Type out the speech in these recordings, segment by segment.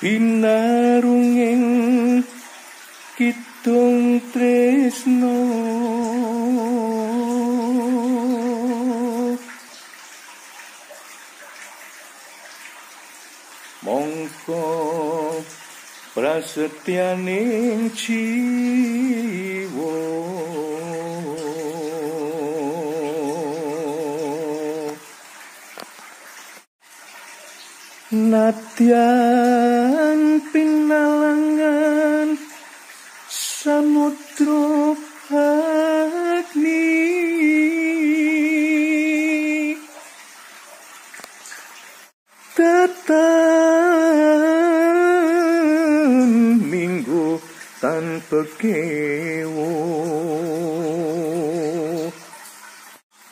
Pinarunging kidung tresno mongko prasetyaning jiwa nadyan pinalangan samudra agni tatan minggu tanpa kewo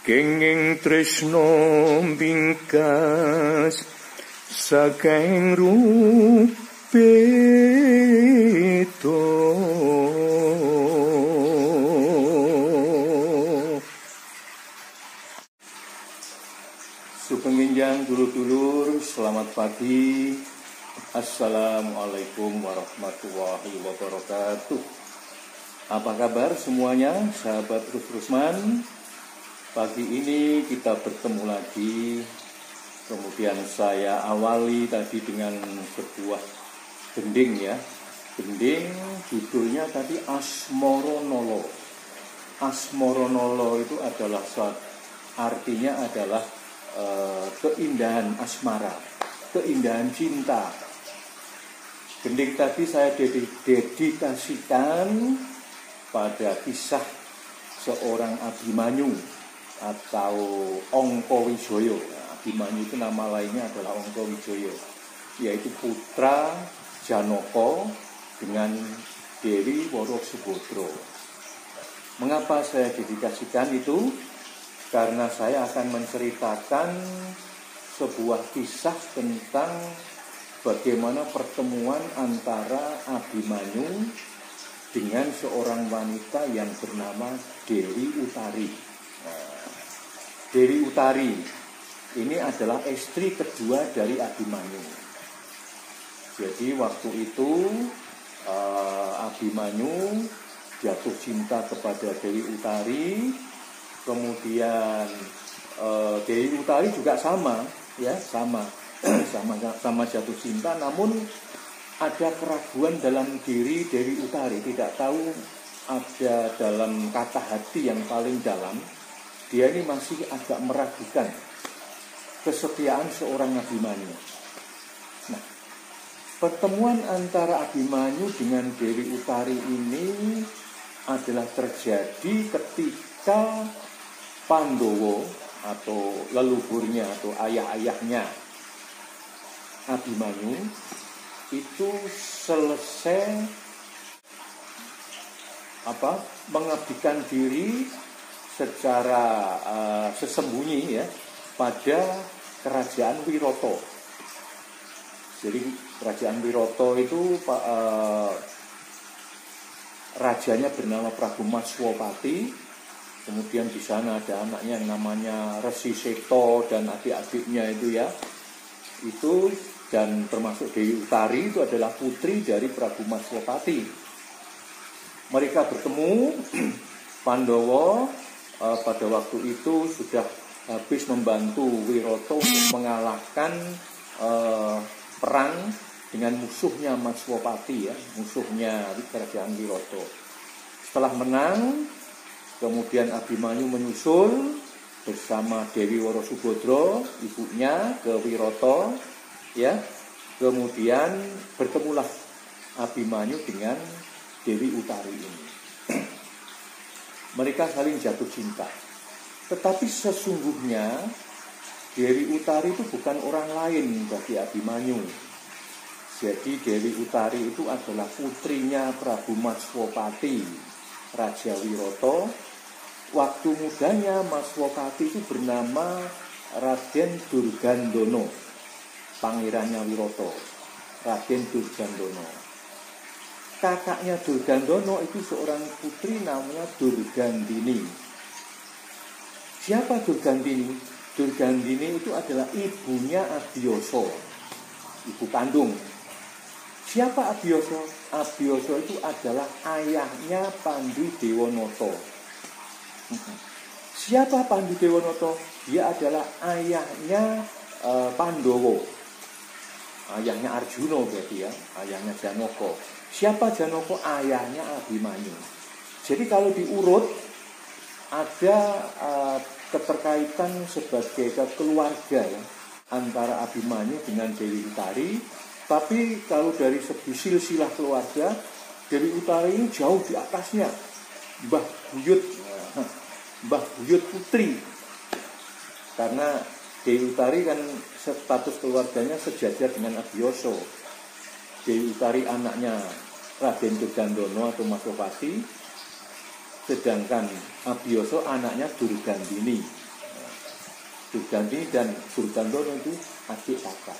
kenging tresno bingkas saking rupeto Supenginjang dulur-dulur, selamat pagi. Assalamualaikum warahmatullahi wabarakatuh. Apa kabar semuanya, sahabat Ruth Rusman? Pagi ini kita bertemu lagi. Kemudian saya awali tadi dengan sebuah gending ya. Gending judulnya tadi Asmoronolo. Asmoronolo itu adalah artinya adalah keindahan asmara, keindahan cinta. Gending tadi saya dedikasikan pada kisah seorang Abimanyu atau Ongkowijoyo. Abimanyu itu nama lainnya adalah Ongkowijoyo, yaitu putra Janaka dengan Dewi Woro Subodro. Mengapa saya dedikasikan itu? Karena saya akan menceritakan sebuah kisah tentang bagaimana pertemuan antara Abimanyu dengan seorang wanita yang bernama Dewi Utari. Dewi Utari ini adalah istri kedua dari Abimanyu. Jadi waktu itu Abimanyu jatuh cinta kepada Dewi Utari. Kemudian Dewi Utari juga sama jatuh cinta, namun ada keraguan dalam diri Dewi Utari, tidak tahu ada dalam kata hati yang paling dalam, dia ini masih agak meragukan kesetiaan seorang Abimanyu. Nah, pertemuan antara Abimanyu dengan Dewi Utari ini adalah terjadi ketika Pandowo atau leluhurnya atau ayah-ayahnya Abimanyu itu selesai mengabdikan diri secara sesembunyi ya pada kerajaan Wiroto. Jadi kerajaan Wiroto itu rajanya bernama Prabu Maswapati. Kemudian di sana ada anaknya yang namanya Resi Seto dan adik-adiknya itu ya. Itu dan termasuk Dewi Utari itu adalah putri dari Prabu Maswapati. Mereka bertemu. Pandowo pada waktu itu sudah habis membantu Wiroto untuk mengalahkan perang dengan musuhnya Maswapati ya, musuhnya di kerajaan Wiroto. Setelah menang, kemudian Abimanyu menyusul bersama Dewi Woro Subodro, ibunya, ke Wiroto, ya. Kemudian bertemulah Abimanyu dengan Dewi Utari ini. Mereka saling jatuh cinta. Tetapi sesungguhnya Dewi Utari itu bukan orang lain bagi Abimanyu. Jadi Dewi Utari itu adalah putrinya Prabu Maswapati, Raja Wiroto. Waktu mudanya Maswapati itu bernama Raden Durgandono, pangerannya Wiroto, Raden Durgandono. Kakaknya Durgandono itu seorang putri namanya Durgandini. Siapa Durgandini? Durgandini itu adalah ibunya Adiyoso, ibu kandung. Siapa Abiyasa? Abiyasa itu adalah ayahnya Pandhu Dewanoto. Siapa Pandhu Dewanoto? Dia adalah ayahnya Pandowo. Ayahnya Arjuna berarti ya, ayahnya Janaka. Siapa Janaka? Ayahnya Abimanyu. Jadi kalau diurut ada keterkaitan sebagai keluarga ya, antara Abimanyu dengan Dewi Utari. Tapi kalau dari segi silsilah keluarga, Dewi Utari ini jauh di atasnya. Mbah Buyut putri. Karena Dewi Utari kan status keluarganya sejajar dengan Abiyasa. Dewi Utari anaknya Raden Durgandono atau Masopati, sedangkan Abiyasa anaknya Durgandini. Durgandini dan Durgandono itu adik kakak.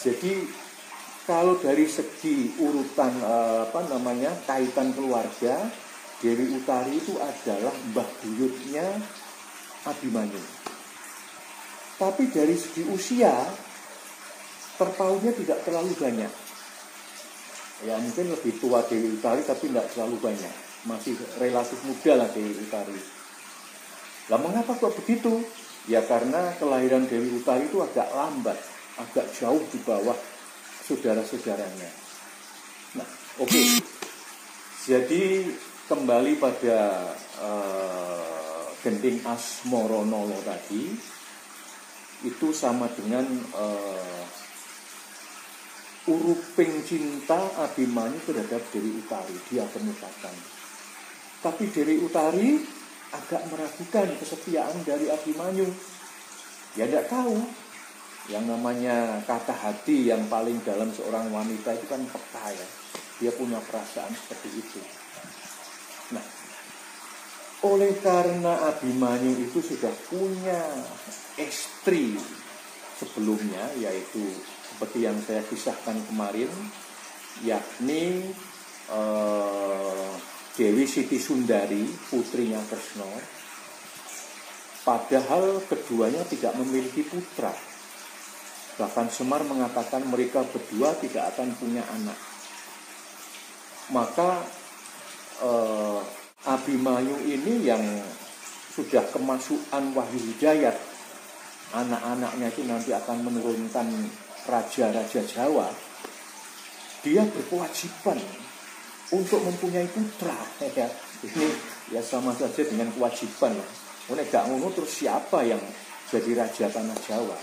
Jadi kalau dari segi urutan kaitan keluarga, Dewi Utari itu adalah mbah buyutnya Abimanyu. Tapi dari segi usia, terpautnya tidak terlalu banyak. Ya mungkin lebih tua Dewi Utari tapi tidak terlalu banyak. Masih relatif muda lah Dewi Utari. Lah mengapa kok begitu? Ya karena kelahiran Dewi Utari itu agak lambat, agak jauh di bawah saudara-saudaranya. Nah, oke. Jadi kembali pada Gending Asmaranala tadi, itu sama dengan uruping cinta Abimanyu terhadap Dewi Utari, dia kemukakan. Tapi Dewi Utari agak meragukan kesetiaan dari Abimanyu. Ya tidak tahu. Yang namanya kata hati yang paling dalam seorang wanita itu kan peka ya. Dia punya perasaan seperti itu. Nah, oleh karena Abimanyu itu sudah punya istri sebelumnya, yaitu seperti yang saya kisahkan kemarin, yakni Dewi Siti Sundari, putrinya Kresna. Padahal keduanya tidak memiliki putra. Bahkan Semar mengatakan mereka berdua tidak akan punya anak. Maka Abimanyu ini yang sudah kemasukan wahyu hidayat, anak-anaknya itu nanti akan menurunkan raja-raja Jawa, dia berkewajiban untuk mempunyai putra. Ini ya sama saja dengan kewajiban. Gak ngono terus siapa yang jadi raja tanah Jawa?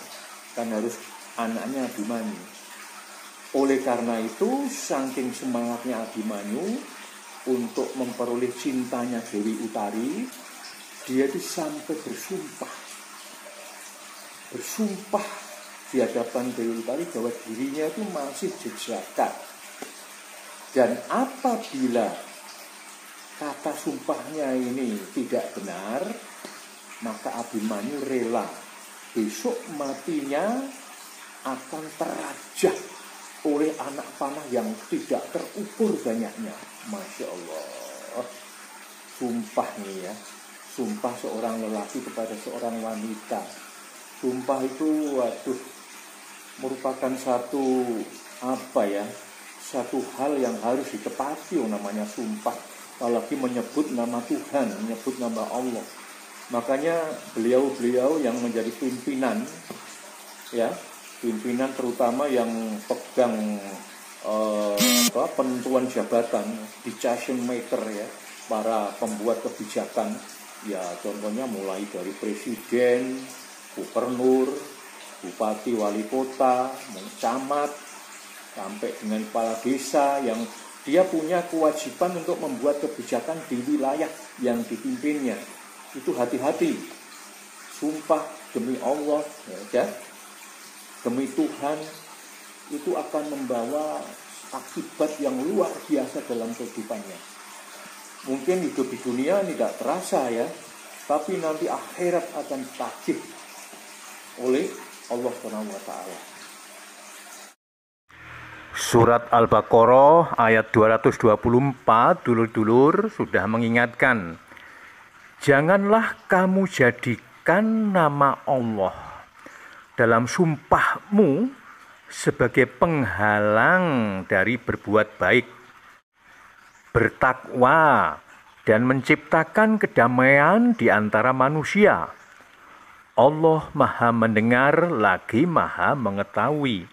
Kan harus anaknya Abimanyu. Oleh karena itu, saking semangatnya Abimanyu untuk memperoleh cintanya Dewi Utari, dia itu sampai bersumpah di hadapan Dewi Utari bahwa dirinya itu masih jejaka. Dan apabila kata sumpahnya ini tidak benar, maka Abimanyu rela besok matinya akan terajah oleh anak panah yang tidak terukur banyaknya. Masya Allah. Sumpah nih ya. Sumpah seorang lelaki kepada seorang wanita. Sumpah itu merupakan satu satu hal yang harus ditepati namanya sumpah. Apalagi menyebut nama Tuhan, menyebut nama Allah. Makanya beliau-beliau yang menjadi pimpinan, ya, pimpinan terutama yang pegang penentuan jabatan, decision maker ya, para pembuat kebijakan, ya contohnya mulai dari presiden, gubernur, bupati, wali kota, camat, sampai dengan kepala desa yang dia punya kewajiban untuk membuat kebijakan di wilayah yang dipimpinnya. Itu hati-hati, sumpah demi Allah, ya, demi Tuhan, itu akan membawa akibat yang luar biasa dalam kehidupannya. Mungkin hidup di dunia tidak terasa ya, tapi nanti akhirat akan ditagih oleh Allah SWT. Surat Al-Baqarah ayat 224, dulur-dulur sudah mengingatkan, janganlah kamu jadikan nama Allah dalam sumpahmu sebagai penghalang dari berbuat baik, bertakwa, dan menciptakan kedamaian di antara manusia. Allah Maha Mendengar lagi Maha Mengetahui.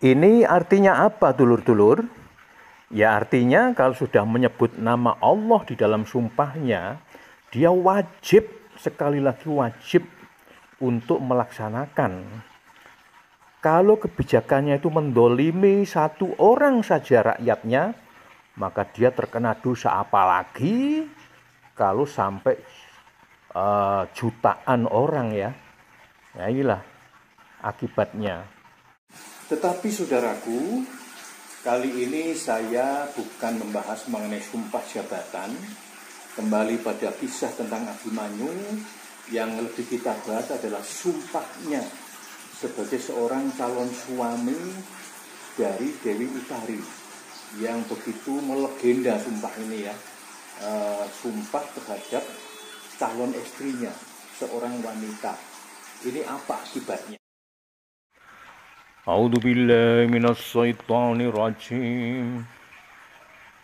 Ini artinya apa, dulur-dulur? Ya artinya kalau sudah menyebut nama Allah di dalam sumpahnya, dia wajib, sekali lagi wajib untuk melaksanakan. Kalau kebijakannya itu mendolimi satu orang saja rakyatnya, maka dia terkena dosa. Apalagi kalau sampai jutaan orang ya. Nah inilah akibatnya. Tetapi saudaraku, kali ini saya bukan membahas mengenai sumpah jabatan. Kembali pada kisah tentang Abimanyu, yang lebih kita bahas adalah sumpahnya sebagai seorang calon suami dari Dewi Utari, yang begitu melegenda sumpah ini ya. Sumpah terhadap calon istrinya, seorang wanita. Ini apa akibatnya? A'udzubillahi minasyaitonirrajim.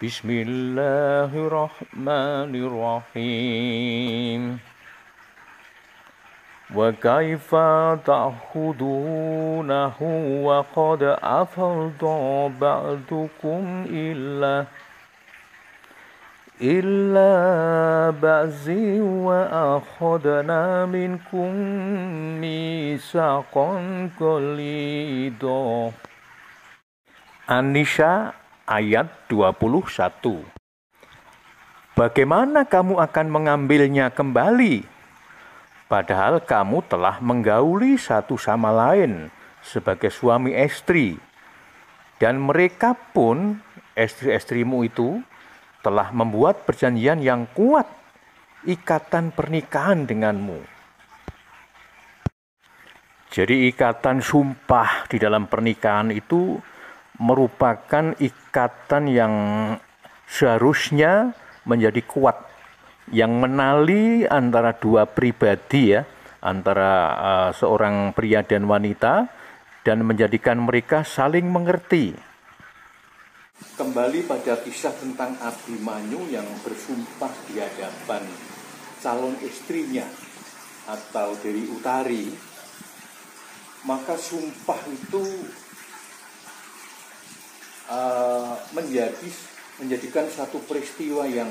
Bismillahirrahmanirrahim. Wa kaifa ta'khudunahu wa qad afalda ba'dukum illa ba'zi wa akhadna minkum mitsaqan qalida. An-Nisa ayat 21. Bagaimana kamu akan mengambilnya kembali? Padahal kamu telah menggauli satu sama lain sebagai suami istri. Dan mereka pun, istri-istrimu itu, telah membuat perjanjian yang kuat, ikatan pernikahan denganmu. Jadi ikatan sumpah di dalam pernikahan itu merupakan ikatan yang seharusnya menjadi kuat, yang menali antara dua pribadi ya, antara seorang pria dan wanita, dan menjadikan mereka saling mengerti. Kembali pada kisah tentang Abimanyu yang bersumpah di hadapan calon istrinya atau Dewi Utari, maka sumpah itu menjadikan satu peristiwa yang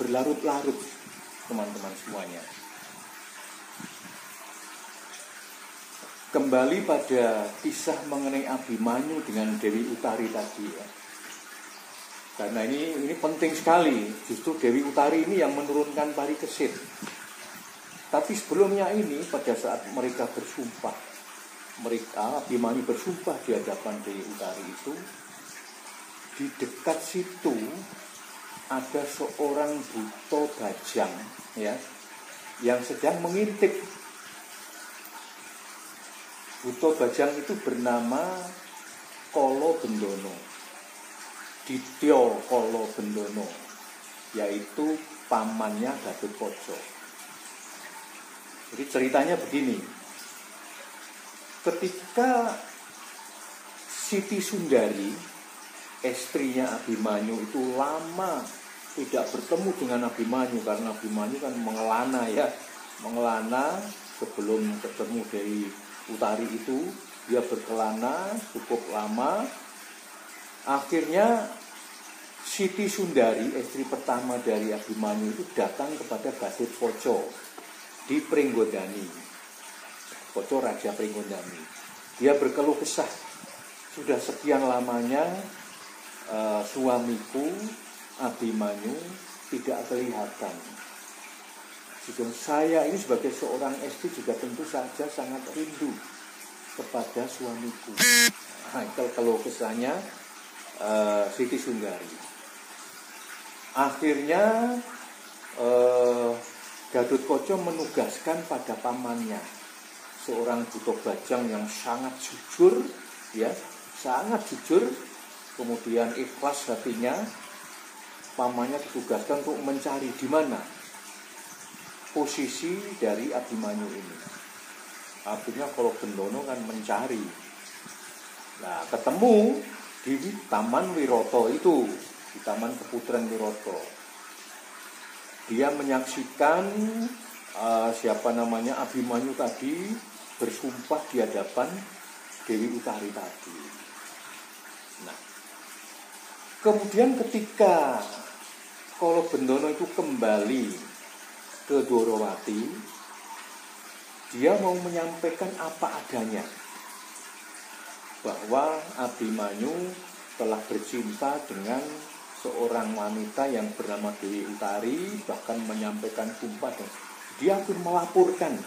berlarut-larut, teman-teman semuanya. Kembali pada kisah mengenai Abimanyu dengan Dewi Utari tadi ya. Karena ini penting sekali. Justru Dewi Utari ini yang menurunkan parikesit. Tapi sebelumnya ini, pada saat mereka bersumpah, Abimanyu bersumpah di hadapan Dewi Utari itu, di dekat situ ada seorang buto bajang ya, yang sedang mengintip. Buto bajang itu bernama Kolo Bendono, Dityo Kolo Bendono, yaitu pamannya Gatotkaca. Jadi ceritanya begini, ketika Siti Sundari, istrinya Abimanyu itu lama tidak bertemu dengan Abimanyu, karena Abimanyu kan mengelana ya, mengelana sebelum ketemu dari Utari itu, dia berkelana cukup lama. Akhirnya Siti Sundari, istri pertama dari Abimanyu itu, datang kepada Gatotkaca di Pringgondani. Gatotkaca Raja Pringgondani. Dia berkeluh kesah, sudah sekian lamanya suamiku Abimanyu tidak kelihatan. Jika saya ini sebagai seorang istri juga tentu saja sangat rindu kepada suamiku. Nah, itu keluh kesahnya Siti Sundari. Akhirnya Gatotkaca menugaskan pada pamannya, seorang buto bajang yang sangat jujur, ya, sangat jujur, kemudian ikhlas hatinya. Pamannya ditugaskan untuk mencari di mana posisi dari Abimanyu ini. Akhirnya Kolo Bendono kan mencari. Nah, ketemu di Taman Wiroto itu, di Taman Keputren Wiroto. Dia menyaksikan Abimanyu tadi bersumpah di hadapan Dewi Utari tadi. Nah, kemudian ketika Kolo Bendono itu kembali ke Dwarawati, dia mau menyampaikan apa adanya bahwa Abimanyu telah bercinta dengan seorang wanita yang bernama Dewi Utari, bahkan menyampaikan sumpah, dan dia pun melaporkan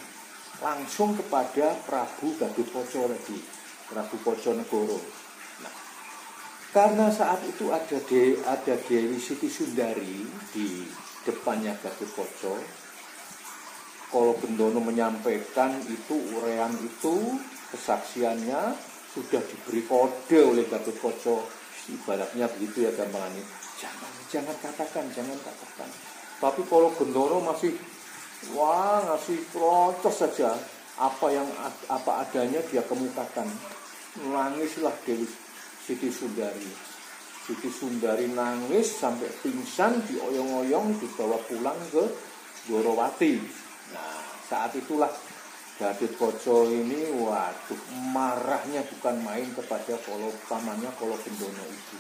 langsung kepada Prabu Gatotkaca tadi, Prabu Poconegoro. Nah, karena saat itu ada Dewi Siti Sundari di depannya Gatotkaca, Kolo Bendono menyampaikan itu, urean itu, kesaksiannya sudah diberi kode oleh Gatotkaca, ibaratnya begitu ya gampangannya. Jangan katakan. Tapi Kolo Bendono masih ngasih protes saja, apa adanya dia kemukakan. Nangislah Dewi Siti Sundari. Siti Sundari nangis sampai pingsan, dioyong-oyong, dibawa pulang ke Dwarawati. Nah, saat itulah Gatotkaca ini, marahnya bukan main kepada pamannya Kolo Bendono itu.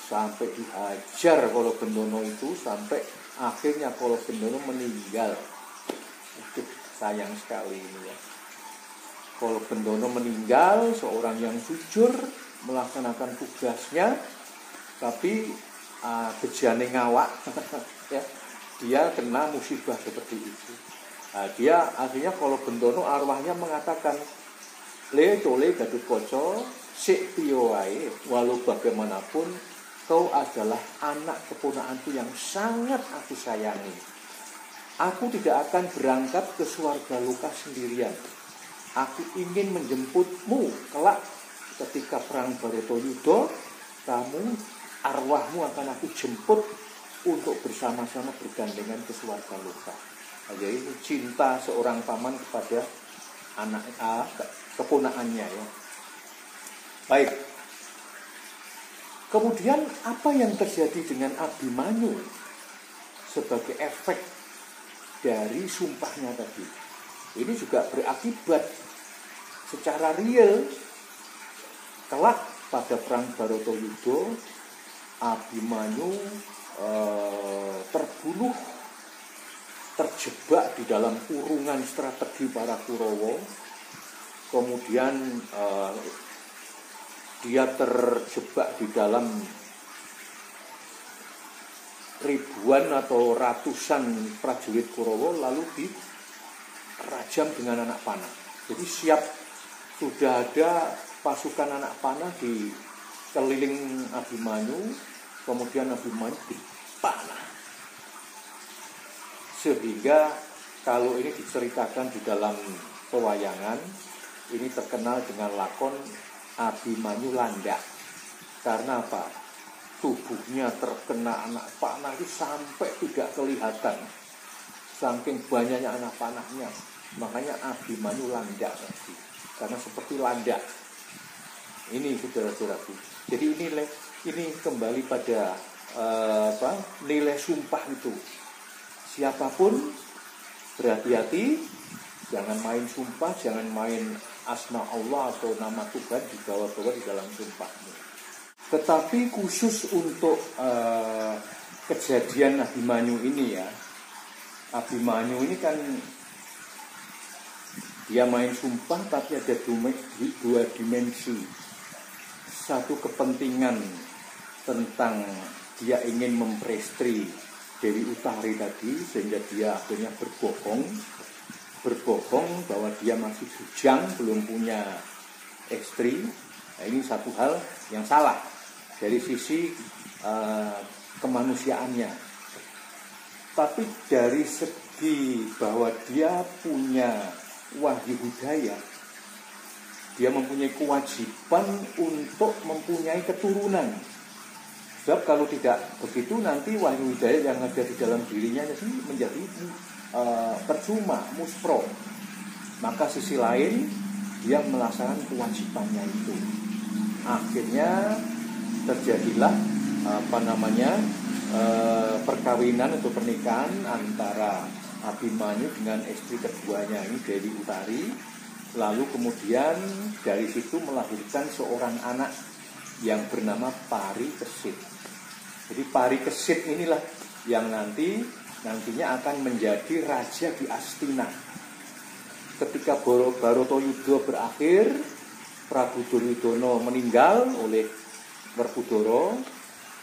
Sampai dihajar Kolo Bendono itu, sampai akhirnya Kolo Bendono meninggal. Itu sayang sekali ini ya. Kolo Bendono meninggal, seorang yang jujur melaksanakan tugasnya, tapi bejane ngawak ya, dia kena musibah seperti itu. Dia akhirnya Kolo Bendono arwahnya mengatakan, le Gatotkaca, sik piye wae, walau bagaimanapun kau adalah anak keponakanku yang sangat aku sayangi. Aku tidak akan berangkat ke Swargaloka sendirian. Aku ingin menjemputmu kelak ketika perang Baratayuda. Arwahmu akan aku jemput untuk bersama-sama bergandengan ke Swargaloka. Jadi cinta seorang paman kepada anak keponakannya ya. Baik. Kemudian apa yang terjadi dengan Abimanyu sebagai efek dari sumpahnya tadi? Ini juga berakibat secara real. Kelak pada perang Baratayuda, Abimanyu terbunuh, terjebak di dalam kurungan strategi para Kurawa. Kemudian dia terjebak di dalam ribuan atau ratusan prajurit Kurawa, lalu dirajam dengan anak panah. Jadi sudah ada pasukan anak panah di keliling Abimanyu, kemudian Abimanyu dipanah. Sehingga kalau ini diceritakan di dalam pewayangan, ini terkenal dengan lakon Abimanyu Landak. Karena apa? Tubuhnya terkena anak panah itu sampai tidak kelihatan, saking banyaknya anak panahnya. Makanya Abimanyu Landak, karena seperti landak. Ini saudara-saudaraku. Jadi ini kembali pada nilai sumpah itu. Siapapun berhati-hati, jangan main sumpah, jangan main asma Allah atau nama Tuhan dibawa-bawa di dalam sumpahmu. Tetapi khusus untuk kejadian Abimanyu ini ya, Abimanyu ini kan dia main sumpah, tapi ada dua dimensi. Satu kepentingan tentang dia ingin memperistri Dewi Utari tadi, sehingga dia akhirnya berbohong bahwa dia masih bujang, belum punya istri. Nah, ini satu hal yang salah dari sisi kemanusiaannya. Tapi dari segi bahwa dia punya wahyu hidayah, dia mempunyai kewajiban untuk mempunyai keturunan. Sebab kalau tidak begitu, nanti wahyu hidayah yang ada di dalam dirinya menjadi percuma, muspro. maka sisi lain dia melaksanakan kewajibannya itu. Akhirnya terjadilah perkawinan atau pernikahan antara Abimanyu dengan istri keduanya ini Dewi Utari. Lalu kemudian dari situ melahirkan seorang anak yang bernama Parikesit. Jadi Parikesit inilah yang nantinya akan menjadi raja di Astina. Ketika Bharatayuddha berakhir, Prabu Duryudana meninggal oleh Werkudara.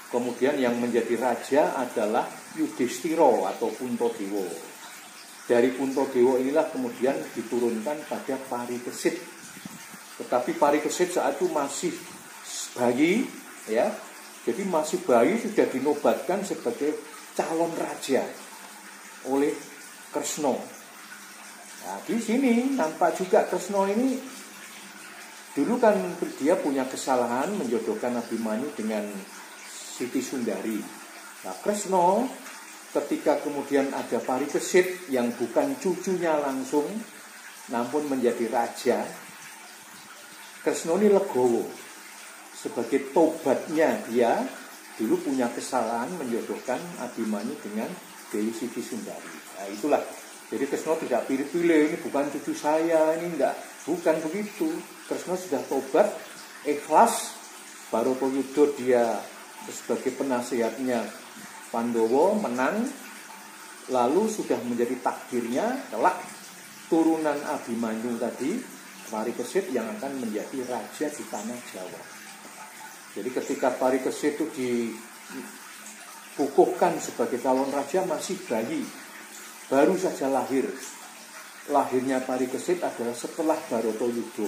Kemudian yang menjadi raja adalah Yudhistira atau Puntadewa. Dari Puntadewa inilah kemudian diturunkan pada Parikesit. Tetapi Parikesit saat itu masih bayi, ya. Jadi masih bayi sudah dinobatkan sebagai calon raja oleh Kresna. Nah, di sini nampak juga Kresna ini dulu kan dia punya kesalahan menjodohkan Abimanyu dengan Siti Sundari. Nah, Kresna ketika kemudian ada Parikesit yang bukan cucunya langsung namun menjadi raja, Kresna ini legowo sebagai tobatnya dia dulu punya kesalahan menjodohkan Abimanyu dengan Dewi Siti Sundari. Nah, itulah. Jadi Kresna tidak pilih-pilih, ini bukan cucu saya, ini enggak. Bukan begitu. Kresna sudah tobat, ikhlas. Bharatayuddha dia sebagai penasihatnya Pandawa menang. Lalu sudah menjadi takdirnya kelak turunan Abimanyu tadi, Parikesit yang akan menjadi raja di tanah Jawa. Jadi ketika Parikesit itu dikukuhkan sebagai calon raja masih bayi. Baru saja lahir. Lahirnya Parikesit adalah setelah Bharatayuddha.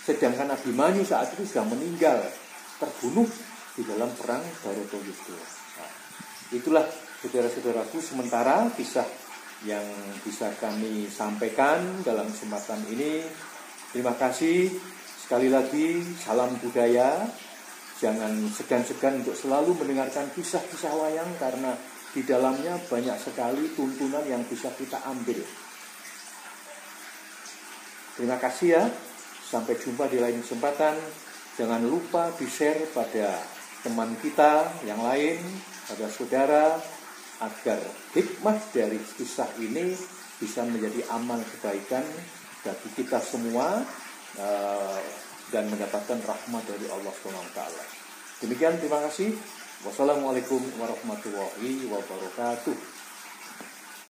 Sedangkan Abimanyu saat itu sudah meninggal, terbunuh di dalam perang Bharatayuddha. Nah, itulah saudara-saudaraku sementara kisah yang bisa kami sampaikan dalam kesempatan ini. Terima kasih. Sekali lagi, salam budaya. Jangan segan-segan untuk selalu mendengarkan kisah-kisah wayang karena di dalamnya banyak sekali tuntunan yang bisa kita ambil. Terima kasih ya. Sampai jumpa di lain kesempatan. Jangan lupa di-share pada teman kita yang lain, pada saudara, agar hikmah dari kisah ini bisa menjadi amal kebaikan bagi kita semua dan mendapatkan rahmat dari Allah SWT. Demikian, terima kasih. Wassalamualaikum warahmatullahi wabarakatuh.